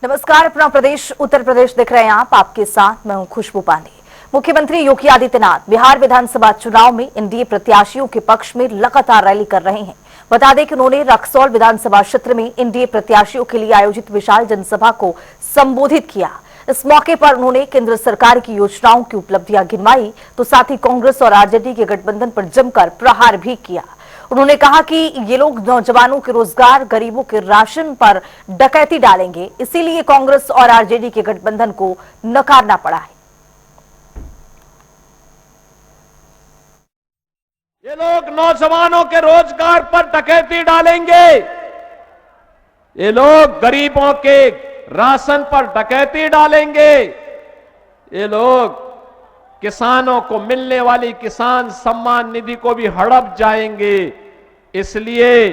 नमस्कार, अपना प्रदेश उत्तर प्रदेश दिख रहे हैं आप। आपके साथ मैं हूं खुशबू पांडे। मुख्यमंत्री योगी आदित्यनाथ बिहार विधानसभा चुनाव में एनडीए प्रत्याशियों के पक्ष में लगातार रैली कर रहे हैं। बता दें कि उन्होंने रक्सौल विधानसभा क्षेत्र में एनडीए प्रत्याशियों के लिए आयोजित विशाल जनसभा को संबोधित किया। इस मौके पर उन्होंने केंद्र सरकार की योजनाओं की उपलब्धियां गिनवाई, तो साथ ही कांग्रेस और आरजेडी के गठबंधन पर जमकर प्रहार भी किया। उन्होंने कहा कि ये लोग नौजवानों के रोजगार, गरीबों के राशन पर डकैती डालेंगे, इसीलिए कांग्रेस और आरजेडी के गठबंधन को नकारना पड़ा है। ये लोग नौजवानों के रोजगार पर डकैती डालेंगे, ये लोग गरीबों के राशन पर डकैती डालेंगे, ये लोग किसानों को मिलने वाली किसान सम्मान निधि को भी हड़प जाएंगे। इसलिए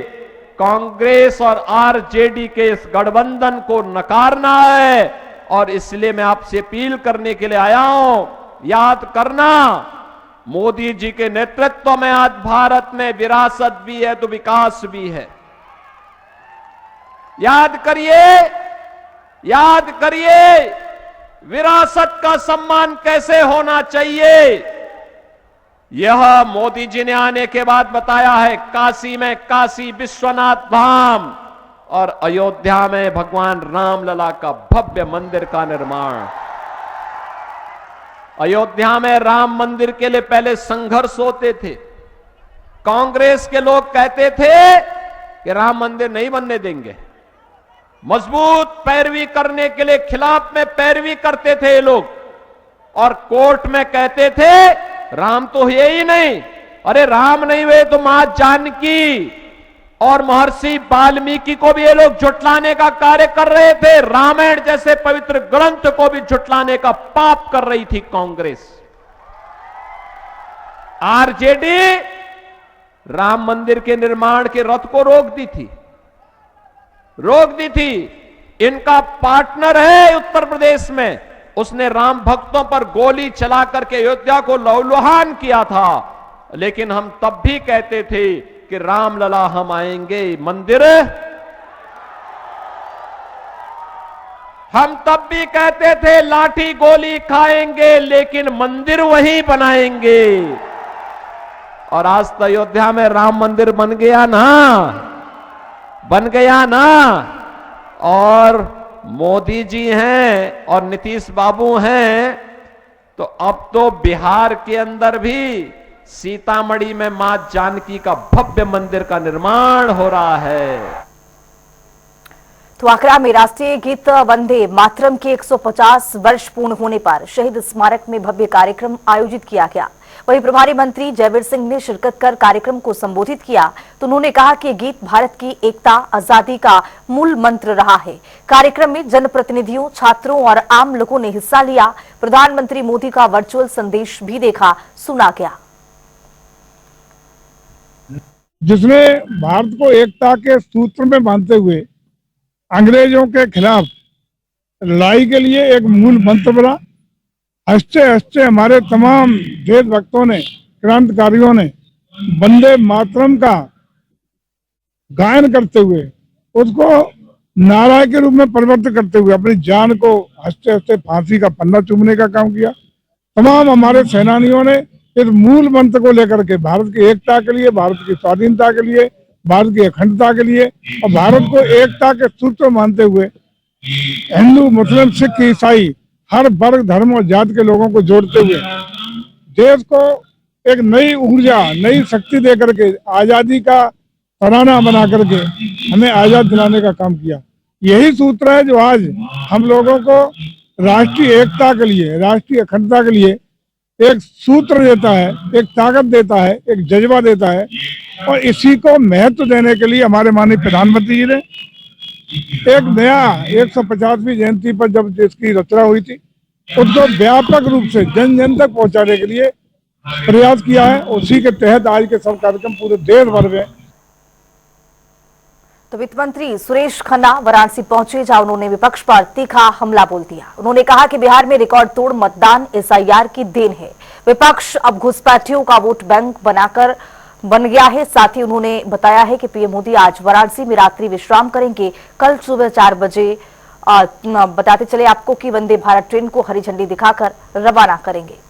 कांग्रेस और आरजेडी के इस गठबंधन को नकारना है और इसलिए मैं आपसे अपील करने के लिए आया हूं। याद करना, मोदी जी के नेतृत्व में आज भारत में विरासत भी है तो विकास भी है। याद करिए विरासत का सम्मान कैसे होना चाहिए, यह मोदी जी ने आने के बाद बताया है। काशी में काशी विश्वनाथ धाम और अयोध्या में भगवान रामलला का भव्य मंदिर का निर्माण। अयोध्या में राम मंदिर के लिए पहले संघर्ष होते थे। कांग्रेस के लोग कहते थे कि राम मंदिर नहीं बनने देंगे, मजबूत पैरवी करने के लिए खिलाफ में पैरवी करते थे ये लोग, और कोर्ट में कहते थे राम तो हुए ही नहीं। अरे राम नहीं हुए तो मां जानकी और महर्षि वाल्मीकि को भी ये लोग झुटलाने का कार्य कर रहे थे। रामायण जैसे पवित्र ग्रंथ को भी झुटलाने का पाप कर रही थी कांग्रेस। आरजेडी राम मंदिर के निर्माण के रथ को रोक दी थी। इनका पार्टनर है उत्तर प्रदेश में, उसने राम भक्तों पर गोली चला करके अयोध्या को लहूलुहान किया था। लेकिन हम तब भी कहते थे कि रामलला हम आएंगे, मंदिर हम तब भी कहते थे लाठी गोली खाएंगे लेकिन मंदिर वहीं बनाएंगे। और आज तो अयोध्या में राम मंदिर बन गया ना। और मोदी जी हैं और नीतीश बाबू हैं, तो अब तो बिहार के अंदर भी सीतामढ़ी में मां जानकी का भव्य मंदिर का निर्माण हो रहा है। तो आगरा में राष्ट्रीय गीत वंदे मातरम के 150 वर्ष पूर्ण होने पर शहीद स्मारक में भव्य कार्यक्रम आयोजित किया गया। वहीं प्रभारी मंत्री जयवीर सिंह ने शिरकत कर कार्यक्रम को संबोधित किया, तो उन्होंने कहा कि गीत भारत की एकता, आजादी का मूल मंत्र रहा है। कार्यक्रम में जनप्रतिनिधियों, छात्रों और आम लोगों ने हिस्सा लिया। प्रधानमंत्री मोदी का वर्चुअल संदेश भी सुना गया, जिसमें भारत को एकता के सूत्र में बांधते हुए अंग्रेजों के खिलाफ लड़ाई के लिए एक मूल मंत्र बना। हंसते हंसते हमारे तमाम देशभक्तों ने, क्रांतिकारियों ने वंदे मातरम का गायन करते हुए उसको नारा के रूप में परिवर्तित करते हुए अपनी जान को हंसते हंसते फांसी का पन्ना चूमने का काम किया। तमाम हमारे सेनानियों ने इस मूल मंत्र को लेकर के भारत की एकता के लिए, भारत की स्वाधीनता के लिए, भारत की अखंडता के लिए और भारत को एकता के सूत्र मानते हुए हिंदू, मुस्लिम, सिख, ईसाई हर वर्ग, धर्म और जाति के लोगों को जोड़ते हुए देश को एक नई ऊर्जा, नई शक्ति दे करके आजादी का तराना बना करके हमें आजाद दिलाने का काम किया। यही सूत्र है जो आज हम लोगों को राष्ट्रीय एकता के लिए, राष्ट्रीय अखंडता के लिए एक सूत्र देता है, एक ताकत देता है, एक जज्बा देता है। और इसी को महत्व देने के लिए हमारे माननीय प्रधानमंत्री जी ने एक नया 150वीं जयंती पर जब इसकी रचना हुई थी, उसको व्यापक रूप से जन जन तक पहुंचाने के लिए प्रयास किया है। उसी के तहत आज के सब कार्यक्रम पूरे देश भर में। तो वित्त मंत्री सुरेश खन्ना वाराणसी पहुंचे, जहां उन्होंने विपक्ष पर तीखा हमला बोल दिया। उन्होंने कहा कि बिहार में रिकॉर्ड तोड़ मतदान एसआईआर की देन है। विपक्ष अब घुसपैठियों का वोट बैंक बन गया है। साथ ही उन्होंने बताया है कि पीएम मोदी आज वाराणसी में रात्रि विश्राम करेंगे। कल सुबह 4 बजे बताते चले आपको कि वंदे भारत ट्रेन को हरी झंडी दिखाकर रवाना करेंगे।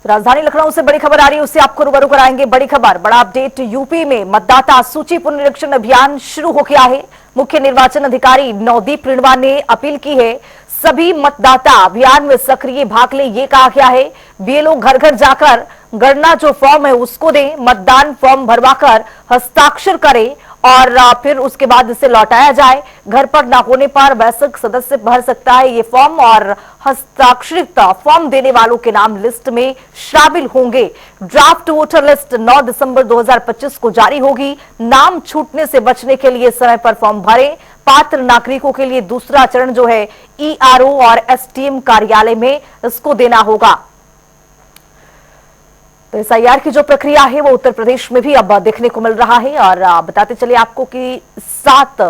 राजधानी लखनऊ से बड़ी खबर आ रही है, उससे आपको रूबरू कराएंगे। बड़ी खबर, बड़ा अपडेट। यूपी में मतदाता सूची पुनरीक्षण अभियान शुरू हो गया है। मुख्य निर्वाचन अधिकारी नवदीप रिणवा ने अपील की है सभी मतदाता अभियान में सक्रिय भाग लें। ये कहा गया है बीएलओ घर घर जाकर गणना जो फॉर्म है उसको दें, मतदान फॉर्म भरवाकर हस्ताक्षर करें और फिर उसके बाद इसे लौटाया जाए। घर पर न होने पर वयस्क सदस्य भर सकता है ये फॉर्म और हस्ताक्षरित फॉर्म देने वालों के नाम लिस्ट में शामिल होंगे। ड्राफ्ट वोटर लिस्ट 9 दिसंबर 2025 को जारी होगी। नाम छूटने से बचने के लिए समय पर फॉर्म भरें। पात्र नागरिकों के लिए दूसरा चरण जो है ईआरओ और एसटीएम कार्यालय में इसको देना होगा। तो एसआईआर की जो प्रक्रिया है वो उत्तर प्रदेश में भी अब देखने को मिल रहा है। और बताते चले आपको कि 7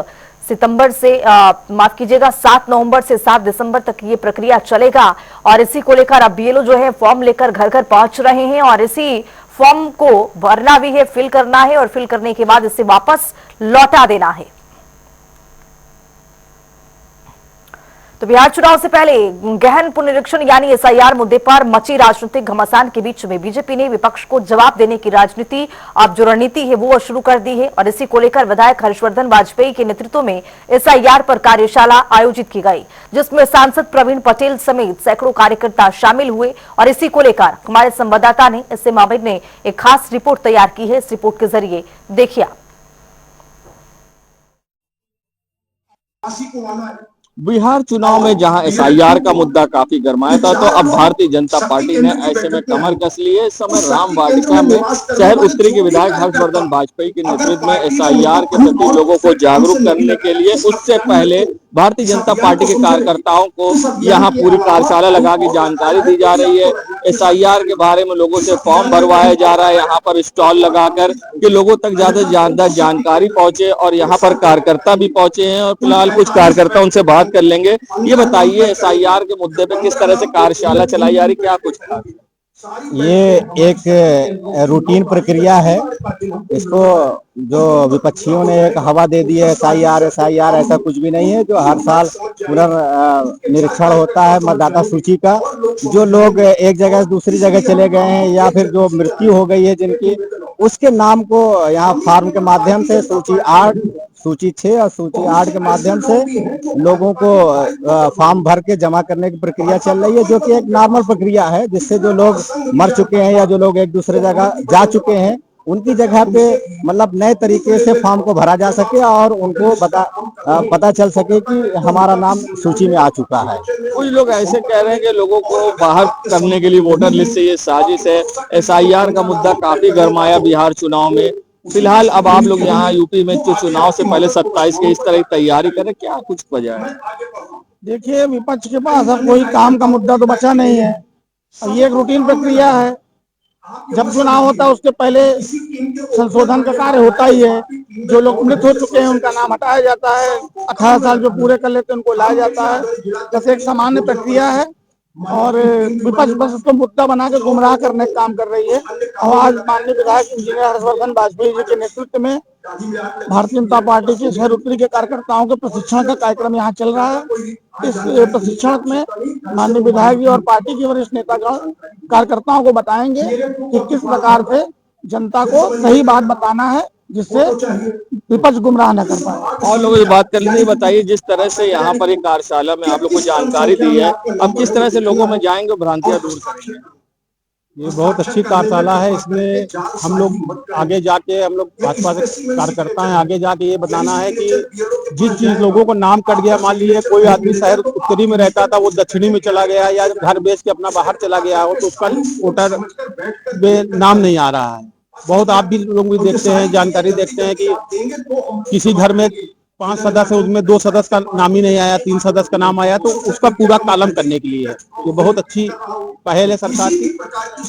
सितंबर से माफ कीजिएगा 7 नवंबर से 7 दिसंबर तक ये प्रक्रिया चलेगा। और इसी को लेकर अब बीएलओ जो है फॉर्म लेकर घर घर पहुंच रहे हैं और इसी फॉर्म को भरना भी है, फिल करना है और फिल करने के बाद इसे वापस लौटा देना है। तो बिहार चुनाव से पहले गहन पुनरीक्षण यानी एसआईआर मुद्दे पर मची राजनीतिक घमासान के बीच में बीजेपी ने विपक्ष को जवाब देने की राजनीति अब जो रणनीति है वो शुरू कर दी है। और इसी को लेकर विधायक हर्षवर्धन वाजपेयी के नेतृत्व में एसआईआर पर कार्यशाला आयोजित की गई, जिसमें सांसद प्रवीण पटेल समेत सैकड़ों कार्यकर्ता शामिल हुए। और इसी को लेकर हमारे संवाददाता ने इस मामले में एक खास रिपोर्ट तैयार की है। इस रिपोर्ट के जरिए देखिए बिहार चुनाव में जहां एसआईआर का मुद्दा काफी गरमाया था, तो अब भारतीय जनता पार्टी ने ऐसे में कमर कस ली है। इस समय राम वाटिका में शहर उत्तरी के विधायक हर्षवर्धन वाजपेयी के नेतृत्व में एसआईआर के प्रति लोगों को जागरूक करने के लिए उससे पहले भारतीय जनता पार्टी के कार्यकर्ताओं को यहां पूरी कार्यशाला लगा के जानकारी दी जा रही है। एसआईआर के बारे में लोगों से फॉर्म भरवाया जा रहा है, यहाँ पर स्टॉल लगाकर कि लोगों तक ज्यादा से ज्यादा जानकारी पहुंचे। और यहाँ पर कार्यकर्ता भी पहुंचे हैं और फिलहाल कुछ कार्यकर्ता उनसे बात कर लेंगे। ये बताइए एसआईआर के मुद्दे पे किस तरह से कार्यशाला चलाई जा रही, क्या कुछ था? ये एक रूटीन प्रक्रिया है। इसको जो विपक्षियों ने एक हवा दे दी है एसआईआर ऐसा कुछ भी नहीं है। जो हर साल पुनर्निरीक्षण होता है मतदाता सूची का, जो लोग एक जगह से दूसरी जगह चले गए हैं या फिर जो मृत्यु हो गई है जिनकी, उसके नाम को यहाँ फार्म के माध्यम से सूची 8, सूची 6 और सूची 8 के माध्यम से लोगों को फॉर्म भर के जमा करने की प्रक्रिया चल रही है, जो कि एक नॉर्मल प्रक्रिया है। जिससे जो लोग मर चुके हैं या जो लोग एक दूसरे जगह जा चुके हैं उनकी जगह पे मतलब नए तरीके से फॉर्म को भरा जा सके और उनको पता चल सके कि हमारा नाम सूची में आ चुका है। कुछ लोग ऐसे कह रहे हैं कि लोगों को बाहर करने के लिए वोटर लिस्ट से ये साजिश है। एसआईआर का मुद्दा काफी गरमाया बिहार चुनाव में। फिलहाल अब आप लोग यहाँ यूपी में जो चुनाव से पहले 27 के इस तरह की तैयारी करें, क्या कुछ वजह है? देखिए, विपक्ष के पास अब कोई काम का मुद्दा तो बचा नहीं है। अब ये एक रूटीन प्रक्रिया है। जब चुनाव होता है उसके पहले संशोधन का कार्य होता ही है। जो लोग मृत हो चुके हैं उनका नाम हटाया जाता है। 18 साल जो पूरे कर लेते हैं उनको लाया जाता है। बस एक सामान्य प्रक्रिया है और विपक्ष बस उसको मुद्दा बना के गुमराह करने का काम कर रही है। और आज माननीय विधायक इंजीनियर हर्षवर्धन वाजपेयी जी के नेतृत्व में भारतीय जनता पार्टी के शहर उत्तरी के कार्यकर्ताओं के प्रशिक्षण का कार्यक्रम यहाँ चल रहा है। इस प्रशिक्षण में माननीय विधायक जी और पार्टी के वरिष्ठ नेतागण कार्यकर्ताओं को बताएंगे कि किस प्रकार से जनता को सही बात बताना है जिससे विपक्ष गुमराह न कर पाए। और लोगों से बात कर लीजिए, बताइए जिस तरह से यहाँ पर एक कार्यशाला में आप लोग को जानकारी दी है, अब किस तरह से लोगों में जाएंगे भ्रांतियां दूर करेंगे? ये बहुत अच्छी कार्यशाला है। इसमें हम लोग आगे जाके, हम लोग भाजपा से कार्यकर्ता हैं, आगे जाके ये बताना है कि जिस चीज लोगों को नाम कट गया, मान लीजिए कोई आदमी शहर उत्तरी में रहता था वो दक्षिणी में चला गया या घर बेच के अपना बाहर चला गया हो तो उसका वोटर में नाम नहीं आ रहा है। बहुत आप भी लोग भी देखते हैं, जानकारी देखते हैं कि किसी घर में 5 सदस्य है, उसमें 2 सदस्य का नाम ही नहीं आया, 3 सदस्य का नाम आया, तो उसका पूरा कालम करने के लिए है। ये बहुत अच्छी पहल है सरकार की।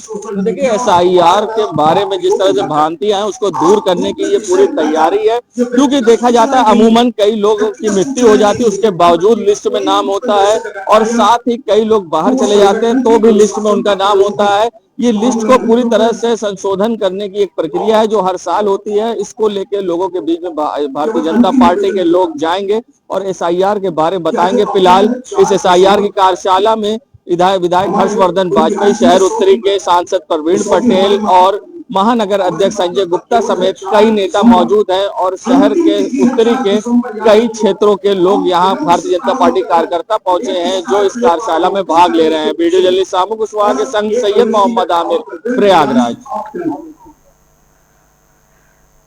तो देखिए एसआईआर के बारे में जिस तरह से भ्रांतियां हैं उसको दूर करने की ये पूरी तैयारी है। क्योंकि देखा जाता है अमूमन कई लोगों की मृत्यु हो जाती है, उसके बावजूद लिस्ट में नाम होता है और साथ ही कई लोग बाहर चले जाते हैं तो भी लिस्ट में उनका नाम होता है। ये लिस्ट को पूरी तरह से संशोधन करने की एक प्रक्रिया है जो हर साल होती है। इसको लेके लोगों के बीच में भारतीय जनता पार्टी के लोग जाएंगे और एसआईआर के बारे में बताएंगे। फिलहाल इस एसआईआर की कार्यशाला में विधायक हर्षवर्धन बाजपेयी, शहर उत्तरी के सांसद प्रवीण पटेल और महानगर अध्यक्ष संजय गुप्ता समेत कई नेता मौजूद हैं और शहर के उत्तरी के कई क्षेत्रों के लोग यहां भारतीय जनता पार्टी कार्यकर्ता पहुंचे हैं जो इस कार्यशाला में भाग ले रहे हैं। वीडियो जर्नलिस्ट सामू कुशवाहा के संग सैयद मोहम्मद आमिर, प्रयागराज।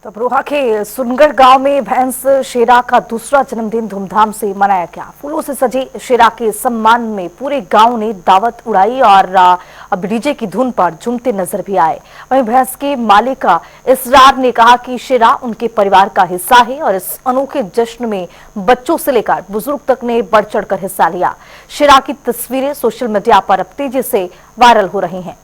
तो अमरोहा के सुनगढ़ गांव में भैंस शेरा का दूसरा जन्मदिन धूमधाम से मनाया गया। फूलों से सजे शेरा के सम्मान में पूरे गांव ने दावत उड़ाई और अब डीजे की धुन पर झूमते नजर भी आए। वहीं भैंस के मालिका इसरार ने कहा कि शेरा उनके परिवार का हिस्सा है और इस अनोखे जश्न में बच्चों से लेकर बुजुर्ग तक ने बढ़ चढ़कर हिस्सा लिया। शेरा की तस्वीरें सोशल मीडिया पर अब तेजी से वायरल हो रही हैं।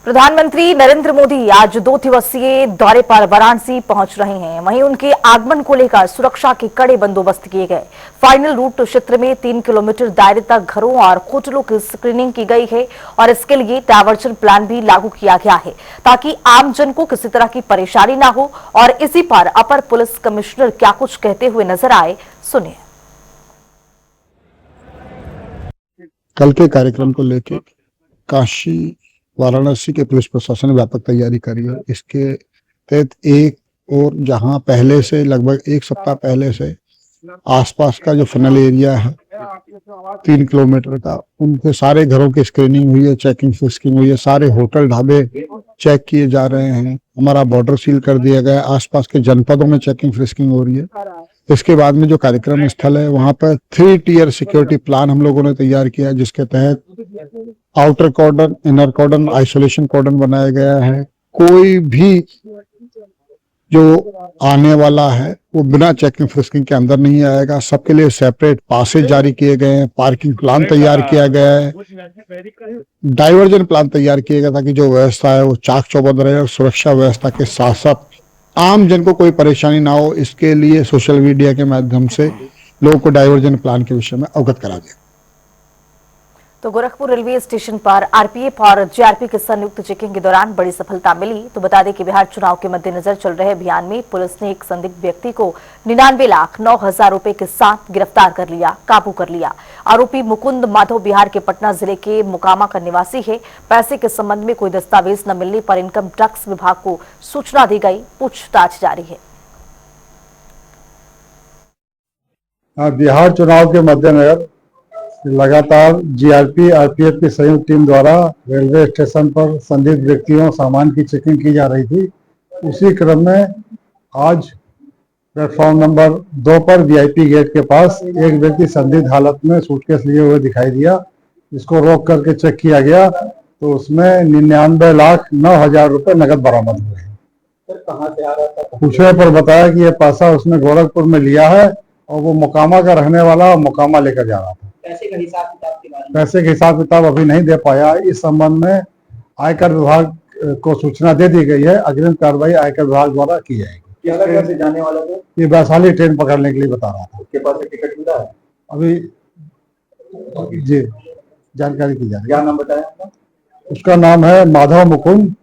प्रधानमंत्री नरेंद्र मोदी आज 2 दिवसीय दौरे पर वाराणसी पहुंच रहे हैं। वहीं उनके आगमन को लेकर सुरक्षा के कड़े बंदोबस्त किए गए। फाइनल रूट क्षेत्र में 3 किलोमीटर दायरे तक घरों और होटलों की स्क्रीनिंग की गई है और इसके लिए डायवर्जन प्लान भी लागू किया गया है ताकि आमजन को किसी तरह की परेशानी ना हो। और इसी पर अपर पुलिस कमिश्नर क्या कुछ कहते हुए नजर आए, सुनिए। कल के कार्यक्रम को लेकर काशी वाराणसी के पुलिस प्रशासन ने व्यापक तैयारी करी है। इसके तहत एक और जहां पहले से लगभग 1 सप्ताह पहले से आसपास का जो फनल एरिया है 3 किलोमीटर का, उनके सारे घरों की स्क्रीनिंग हुई है, चेकिंग फिस्किंग हुई है, सारे होटल ढाबे चेक किए जा रहे हैं। हमारा बॉर्डर सील कर दिया गया है, आसपास के जनपदों में चेकिंग फिस्किंग हो रही है। इसके बाद में जो कार्यक्रम स्थल है वहां पर 3 टियर सिक्योरिटी प्लान हम लोगों ने तैयार किया है, जिसके तहत आउटर कॉर्डन, इनर कॉर्डन, आइसोलेशन कॉर्डन बनाया गया है। कोई भी जो आने वाला है वो बिना चेकिंग फ्रिस्किंग के अंदर नहीं आएगा। सबके लिए सेपरेट पासेज जारी किए गए हैं, पार्किंग प्लान तैयार किया गया है, डाइवर्जन प्लान तैयार किया गया ताकि जो व्यवस्था है वो चाक चौबंद रहे और सुरक्षा व्यवस्था के साथ साथ आम जन को कोई परेशानी ना हो। इसके लिए सोशल मीडिया के माध्यम से लोगों को डाइवर्जन प्लान के विषय में अवगत करा दिया। तो गोरखपुर रेलवे स्टेशन पर आरपीएफ और जीआरपी के संयुक्त चेकिंग के दौरान बड़ी सफलता मिली। तो बता दें कि बिहार चुनाव के मद्देनजर चल रहे अभियान में पुलिस ने एक संदिग्ध व्यक्ति को 99,09,000 रुपए के साथ गिरफ्तार कर लिया, काबू कर लिया। आरोपी मुकुंद माधव बिहार के पटना जिले के मुकामा का निवासी है। पैसे के संबंध में कोई दस्तावेज न मिलने पर इनकम टैक्स विभाग को सूचना दी गई, पूछताछ जारी है। बिहार चुनाव के मद्देनजर लगातार जीआरपी आरपीएफ की संयुक्त टीम द्वारा रेलवे स्टेशन पर संदिग्ध व्यक्तियों सामान की चेकिंग की जा रही थी। उसी क्रम में आज प्लेटफॉर्म नंबर 2 पर वीआईपी गेट के पास एक व्यक्ति संदिग्ध हालत में सूटकेस लिए हुए दिखाई दिया। इसको रोक करके चेक किया गया तो उसमें 99,09,000 रुपए नकद बरामद हुए हैं। कहाँ से आ रहा था? पूछने पर बताया कि यह पैसा उसने गोरखपुर में लिया है और वो मोकामा का रहने वाला मोकामा लेकर जा रहा था। पैसे के हिसाब किताब अभी नहीं दे पाया। इस संबंध में आयकर विभाग को सूचना दे दी गई है। अग्रिम कार्रवाई आयकर विभाग द्वारा की जाएगी। से जाने वाला था? ये वैशाली ट्रेन पकड़ने के लिए बता रहा था। उसके पास टिकट मिला है? अभी जी जानकारी की जाएगी। क्या नाम बताया? उसका नाम है Madhav Mukund,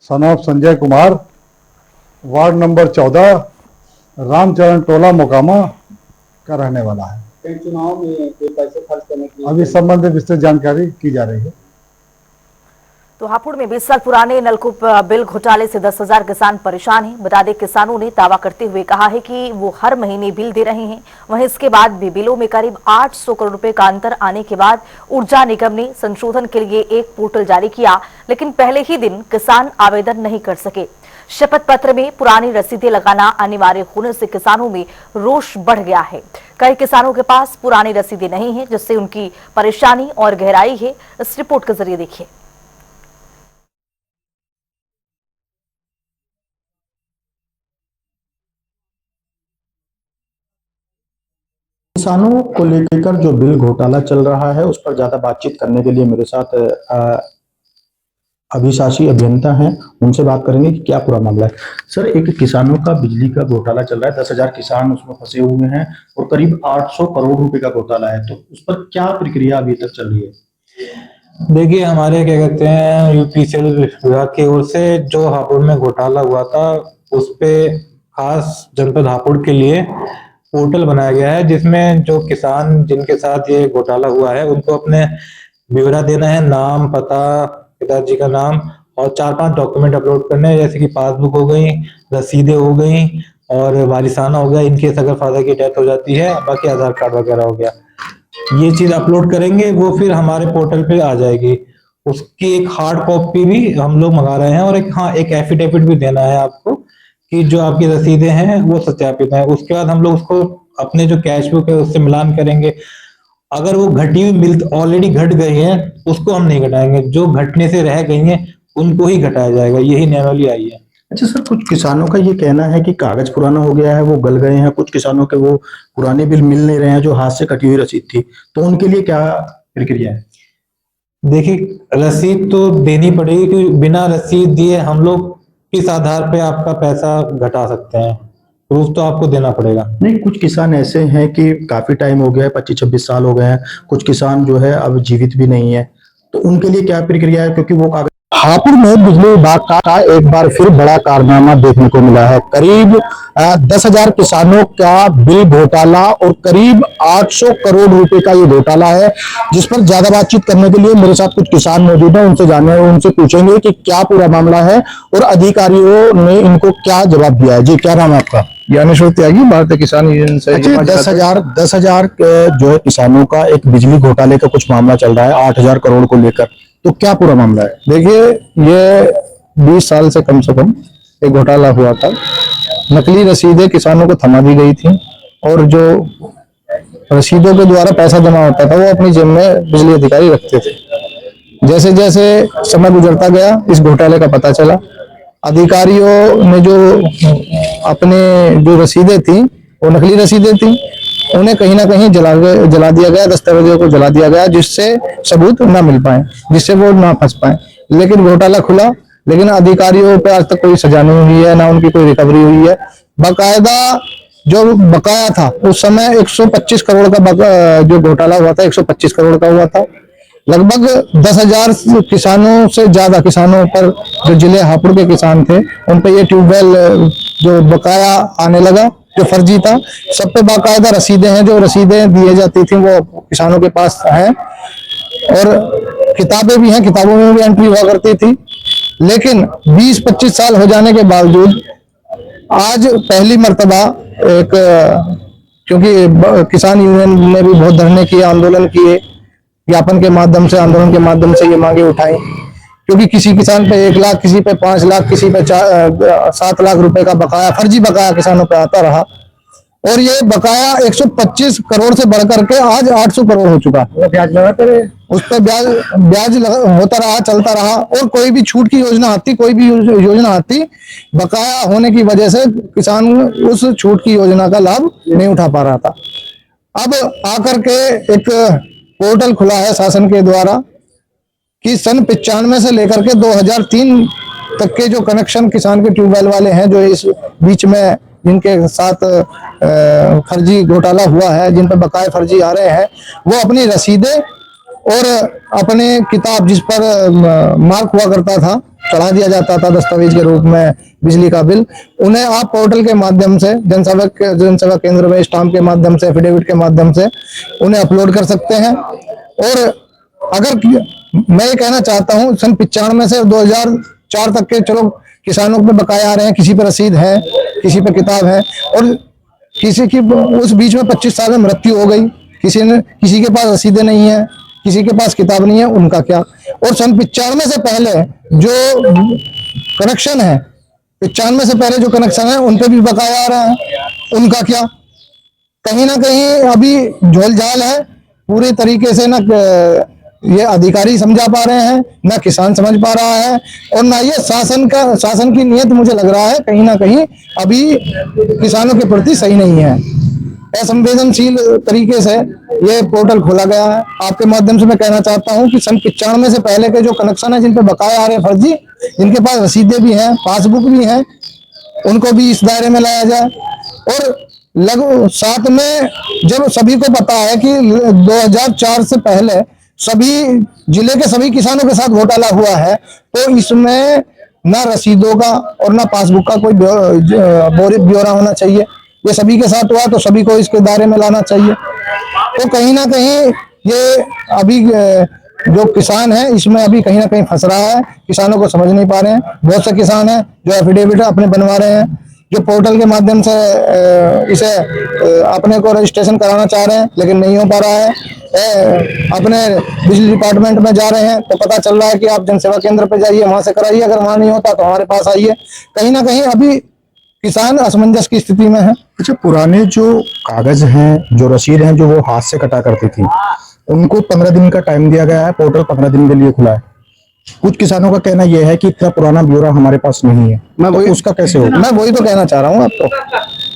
son of Sanjay Kumar, ward number 14, Ramcharan Tola, Mokama का रहने वाला है। चुनाव में पैसे खर्च करने की अभी संबंध में विस्तृत जानकारी की जा रही है। तो हापुड़ में 20 साल पुराने नलकूप बिल घोटाले से 10,000 किसान परेशान हैं। बता दें किसानों ने दावा करते हुए कहा है कि वो हर महीने बिल दे रहे हैं। वहीं इसके बाद भी बिलों में करीब 800 करोड़ रुपए का अंतर आने के बाद ऊर्जा निगम ने संशोधन के लिए एक पोर्टल जारी किया, लेकिन पहले ही दिन किसान आवेदन नहीं कर सके। शपथ पत्र में पुरानी रसीदें लगाना अनिवार्य होने से किसानों में रोष बढ़ गया है। कई किसानों के पास पुरानी रसीदें नहीं है, जिससे उनकी परेशानी और गहराई है। इस रिपोर्ट के जरिए देखिए। किसानों को लेकर जो बिल घोटाला चल रहा है उस पर ज्यादा बातचीत करने के लिए मेरे साथ अभिशासी अभियंता हैं, उनसे बात करेंगे कि क्या पूरा मामला है। सर, एक किसानों का बिजली का घोटाला चल रहा है, 10,000 किसान उसमें फंसे हुए हैं और करीब 800 करोड़ रुपए का घोटाला है, तो उस पर क्या प्रक्रिया अभी तक चल रही है? देखिए, हमारे क्या कहते हैं यूपीसीएल विभाग की ओर से जो हापुड़ में घोटाला हुआ था, उस पे खास जनपद हापुड़ के लिए पोर्टल बनाया गया है, जिसमें जो किसान जिनके साथ ये घोटाला हुआ है उनको अपने ब्यौरा देना है, नाम, पता, पिताजी का नाम और 4-5 डॉक्यूमेंट अपलोड करने हैं, जैसे कि पासबुक हो गई, रसीदें हो गई और वारिसाना हो गया, इनकेस अगर फादर की डेथ हो जाती है, बाकी आधार कार्ड वगैरह हो गया। ये चीज अपलोड करेंगे, वो फिर हमारे पोर्टल पे आ जाएगी। उसकी एक हार्ड कॉपी भी हम लोग मंगा रहे हैं और एक एफिडेविट भी देना है आपको कि जो आपकी रसीदें हैं वो सत्यापित हैं। उसके बाद हम लोग उसको अपने जो कैश बुक है उससे मिलान करेंगे। अगर वो घटी हुई ऑलरेडी घट गई है उसको हम नहीं घटाएंगे, जो घटने से रह गई हैं उनको ही घटाया जाएगा, यही नियमावली आई है। अच्छा सर, कुछ किसानों का ये कहना है कि कागज पुराना हो गया है, वो गल गए हैं, कुछ किसानों के वो पुराने बिल मिल नहीं रहे हैं जो हाथ से कटी हुई रसीद थी, तो उनके लिए क्या प्रक्रिया है? देखिए, रसीद तो देनी पड़ेगी क्योंकि बिना रसीद दिए हम लोग किस आधार पे आपका पैसा घटा सकते हैं, प्रूफ तो आपको देना पड़ेगा। नहीं, कुछ किसान ऐसे हैं कि काफी टाइम हो गया है, 25-26 साल हो गए हैं, कुछ किसान जो है अब जीवित भी नहीं है, तो उनके लिए क्या प्रक्रिया है? क्योंकि वो कागज। हापुड़ में बिजली विभाग का एक बार फिर बड़ा कारनामा देखने को मिला है। करीब 10,000 किसानों का बिल घोटाला और करीब 800 करोड़ रुपए का ये घोटाला है, जिस पर ज्यादा बातचीत करने के लिए मेरे साथ कुछ किसान मौजूद हैं। उनसे पूछेंगे कि क्या पूरा मामला है और अधिकारियों ने इनको क्या जवाब दिया है। जी, क्या नाम है आपका? ज्ञानेश्वर त्यागी, भारतीय किसान यूनियन से। 10,000 जो है किसानों का एक बिजली घोटाले का कुछ मामला चल रहा है 8,000 करोड़ को लेकर, तो क्या पूरा मामला है? देखिए, ये 20 साल से कम एक घोटाला हुआ था। नकली रसीदें किसानों को थमा दी गई थी और जो रसीदों के द्वारा पैसा जमा होता था वो अपनी जेब में बिजली अधिकारी रखते थे। जैसे जैसे समय गुजरता गया, इस घोटाले का पता चला। अधिकारियों ने जो अपने जो रसीदें थी वो नकली रसीदें थी, उन्हें कहीं ना कहीं जला दिया गया, दस्तावेजों को जला दिया गया, जिससे सबूत ना मिल पाए, जिससे वो ना फंस पाए। लेकिन घोटाला खुला, लेकिन अधिकारियों पे आज तक कोई सजा नहीं हुई है, ना उनकी कोई रिकवरी हुई है। बाकायदा जो बकाया था उस समय 125 करोड़ का जो घोटाला हुआ था 125 करोड़ का हुआ था। लगभग 10,000 किसानों से ज्यादा किसानों पर, जो जिले हापुड़ के किसान थे, उन पे ये ट्यूबवेल जो बकाया आने लगा, जो फर्जी था। सब पे बाकायदा रसीदें हैं, जो रसीदें दी जाती थी वो किसानों के पास हैं और किताबें भी हैं, किताबों में भी एंट्री हुआ करती थी। लेकिन 20-25 साल हो जाने के बावजूद आज पहली मर्तबा एक, क्योंकि किसान यूनियन ने भी बहुत धरने किए, आंदोलन किए, ज्ञापन के माध्यम से, आंदोलन के माध्यम से ये मांगे उठाई, क्योंकि किसी किसान पे 1 लाख, किसी पे 5 लाख, किसी पे 7 लाख रुपए का बकाया, फर्जी बकाया किसानों पे आता रहा और ये बकाया 125 करोड़ से बढ़कर के आज 800 करोड़ हो चुका। ब्याज लगाते रहे, उस पर ब्याज होता रहा, चलता रहा और कोई भी छूट की योजना आती, कोई भी योजना आती, बकाया होने की वजह से किसान उस छूट की योजना का लाभ नहीं उठा पा रहा था। अब आकर के एक पोर्टल खुला है शासन के द्वारा कि सन 95 से लेकर के 2003 तक के जो कनेक्शन किसान के ट्यूबवेल वाले हैं, जो इस बीच में जिनके साथ फर्जी घोटाला हुआ है, जिन पर बकाए फर्जी आ रहे हैं, वो अपनी रसीदें और अपने किताब जिस पर मार्क हुआ करता था, चढ़ा दिया जाता था दस्तावेज के रूप में बिजली का बिल, उन्हें आप पोर्टल के माध्यम से, जनसेवा केंद्र में स्टाम्प के माध्यम से, एफिडेविट के माध्यम से उन्हें अपलोड कर सकते हैं। और अगर मैं ये कहना चाहता हूँ, सन 95 से 2004 तक के, चलो किसानों पे बकाया आ रहे हैं, किसी पे रसीद है, किसी पे किताब है, और किसी की उस बीच में 25 साल में मृत्यु हो गई, किसी के पास रसीदें नहीं है, किसी के पास किताब नहीं है, उनका क्या? और सन 95 से पहले जो कनेक्शन है, 95 से पहले जो कनेक्शन है उन पे भी बकाया आ रहा है, उनका क्या? कहीं ना कहीं अभी झोलझाल है, पूरी तरीके से ना ये अधिकारी समझा पा रहे हैं, ना किसान समझ पा रहा है, और ना ये शासन की नीयत मुझे लग रहा है कहीं ना कहीं अभी किसानों के प्रति सही नहीं है। असंवेदनशील तरीके से ये पोर्टल खोला गया है। आपके माध्यम से मैं कहना चाहता हूं कि सन 95 से पहले के जो कनेक्शन है, जिन पे बकाया आ रहे फर्जी, जिनके पास रसीदें भी हैं, पासबुक भी हैं, उनको भी इस दायरे में लाया जाए। और लगभग साथ में जब सभी को पता है कि 2004 से पहले सभी जिले के सभी किसानों के साथ घोटाला हुआ है, तो इसमें ना रसीदों का और ना पासबुक का कोई ब्यौरा होना चाहिए। ये सभी के साथ हुआ तो सभी को इसके दायरे में लाना चाहिए। तो कहीं ना कहीं ये अभी जो किसान है इसमें अभी कहीं ना कहीं फंस रहा है, किसानों को समझ नहीं पा रहे हैं। बहुत से किसान हैं जो एफिडेविट अपने बनवा रहे हैं, जो पोर्टल के माध्यम से इसे अपने को रजिस्ट्रेशन कराना चाह रहे हैं, लेकिन नहीं हो पा रहा है। अपने बिजली डिपार्टमेंट में जा रहे हैं तो पता चल रहा है कि आप जनसेवा केंद्र पे जाइए, वहां से कराइए, अगर वहां नहीं होता तो हमारे पास आइए। कहीं ना कहीं अभी किसान असमंजस की स्थिति में है। अच्छा, पुराने जो कागज हैं, जो रसीद हैं, जो वो हाथ से कटा करती थी, उनको 15 दिन का टाइम दिया गया है। पोर्टल 15 दिन के लिए खुला है। कुछ किसानों का कहना यह है कि इतना पुराना ब्यौरा हमारे पास नहीं है। तो उसका कैसे होगा? मैं वही तो कहना चाह रहा हूँ आपको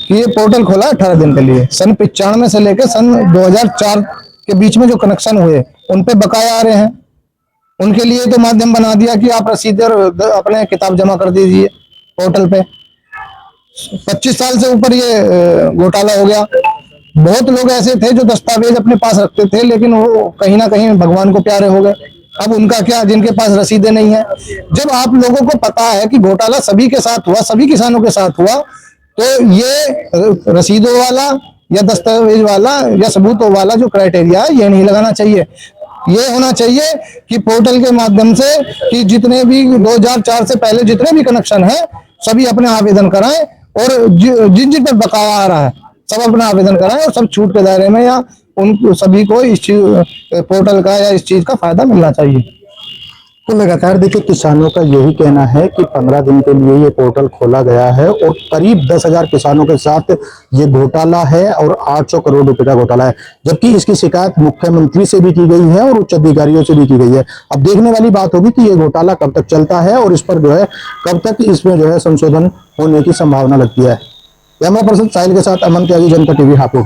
कि ये पोर्टल खोला 18 दिन के लिए। सन 95 से लेकर सन 2004 के बीच में जो कनेक्शन हुए उन पे बकाया आ रहे हैं, उनके लिए तो माध्यम बना दिया कि आप रसीद और अपने किताब जमा कर दीजिए पोर्टल पे। 25 साल से ऊपर ये घोटाला हो गया। बहुत लोग ऐसे थे जो दस्तावेज अपने पास रखते थे, लेकिन वो कहीं ना कहीं भगवान को प्यारे हो गए। अब उनका क्या, जिनके पास रसीदें नहीं है। जब आप लोगों को पता है कि घोटाला सभी के साथ हुआ, सभी किसानों के साथ हुआ, तो ये रसीदों वाला या दस्तावेज वाला या सबूतों वाला जो क्राइटेरिया है ये नहीं लगाना चाहिए। ये होना चाहिए कि पोर्टल के माध्यम से कि जितने भी 2004 से पहले जितने भी कनेक्शन है सभी अपने आवेदन कराएं, और जिन जिन पर बकाया आ रहा है सब अपना आवेदन कराएं, और सब छूट के दायरे में या उन सभी को इस चीज पोर्टल का या इस चीज का फायदा मिलना चाहिए। तो लगातार देखिए, किसानों का यही कहना है कि 15 दिन के लिए ये पोर्टल खोला गया है और करीब 10,000 किसानों के साथ ये घोटाला है और 800 करोड़ रुपए का घोटाला है। जबकि इसकी शिकायत मुख्यमंत्री से भी की गई है और उच्च अधिकारियों से भी की गई है। अब देखने वाली बात होगी कि ये घोटाला कब तक चलता है और इस पर जो है कब तक इसमें जो है संशोधन होने की संभावना लगती है। कैमरा पर्सन साहिल के साथ अमन त्यागी, जनता टीवी, हापुड़।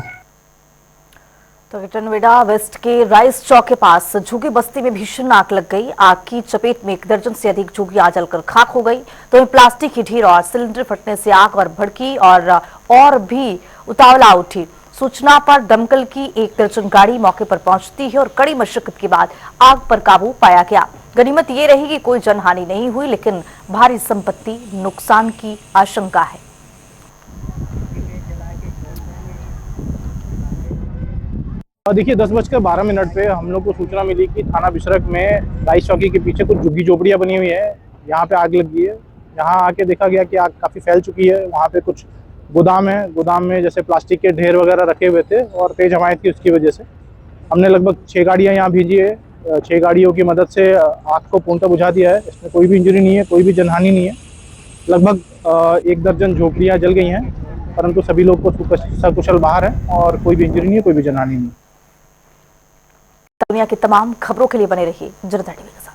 तो नोएडा वेस्ट के राइस चौक के पास झुग्गी बस्ती में भीषण आग लग गई। आग की चपेट में 1 दर्जन से अधिक झुग्गियां जलकर खाक हो गई। तो प्लास्टिक की ढेर और सिलेंडर फटने से आग और भड़की और भी उतावला उठी। सूचना पर दमकल की 1 दर्जन गाड़ी मौके पर पहुंचती है और कड़ी मशक्कत के बाद आग पर काबू पाया गया। गनीमत ये रही कि कोई जनहानि नहीं हुई, लेकिन भारी संपत्ति नुकसान की आशंका है। देखिए 10:12 पे हम लोग को सूचना मिली कि थाना बिशरक में राइस चौकी के पीछे कुछ झुग्गी झोपड़ियाँ बनी हुई है, यहाँ पे आग लगी है। यहाँ आके देखा गया कि आग काफ़ी फैल चुकी है। वहाँ पे कुछ गोदाम है, गोदाम में जैसे प्लास्टिक के ढेर वगैरह रखे हुए थे और तेज हवाएं थी, उसकी वजह से हमने लगभग 6 गाड़ियाँ यहाँ भेजी है। 6 गाड़ियों की मदद से आग को पूर्णतः बुझा दिया है। इसमें कोई भी इंजरी नहीं है, कोई भी जनहानि नहीं है। लगभग 1 दर्जन झोपड़ियाँ जल गई हैं, परंतु सभी लोग को सकुशल बाहर है और कोई भी इंजरी नहीं है, कोई भी जनहानि नहीं है। दुनिया की तमाम खबरों के लिए बने रहिए जनता टीवी के साथ।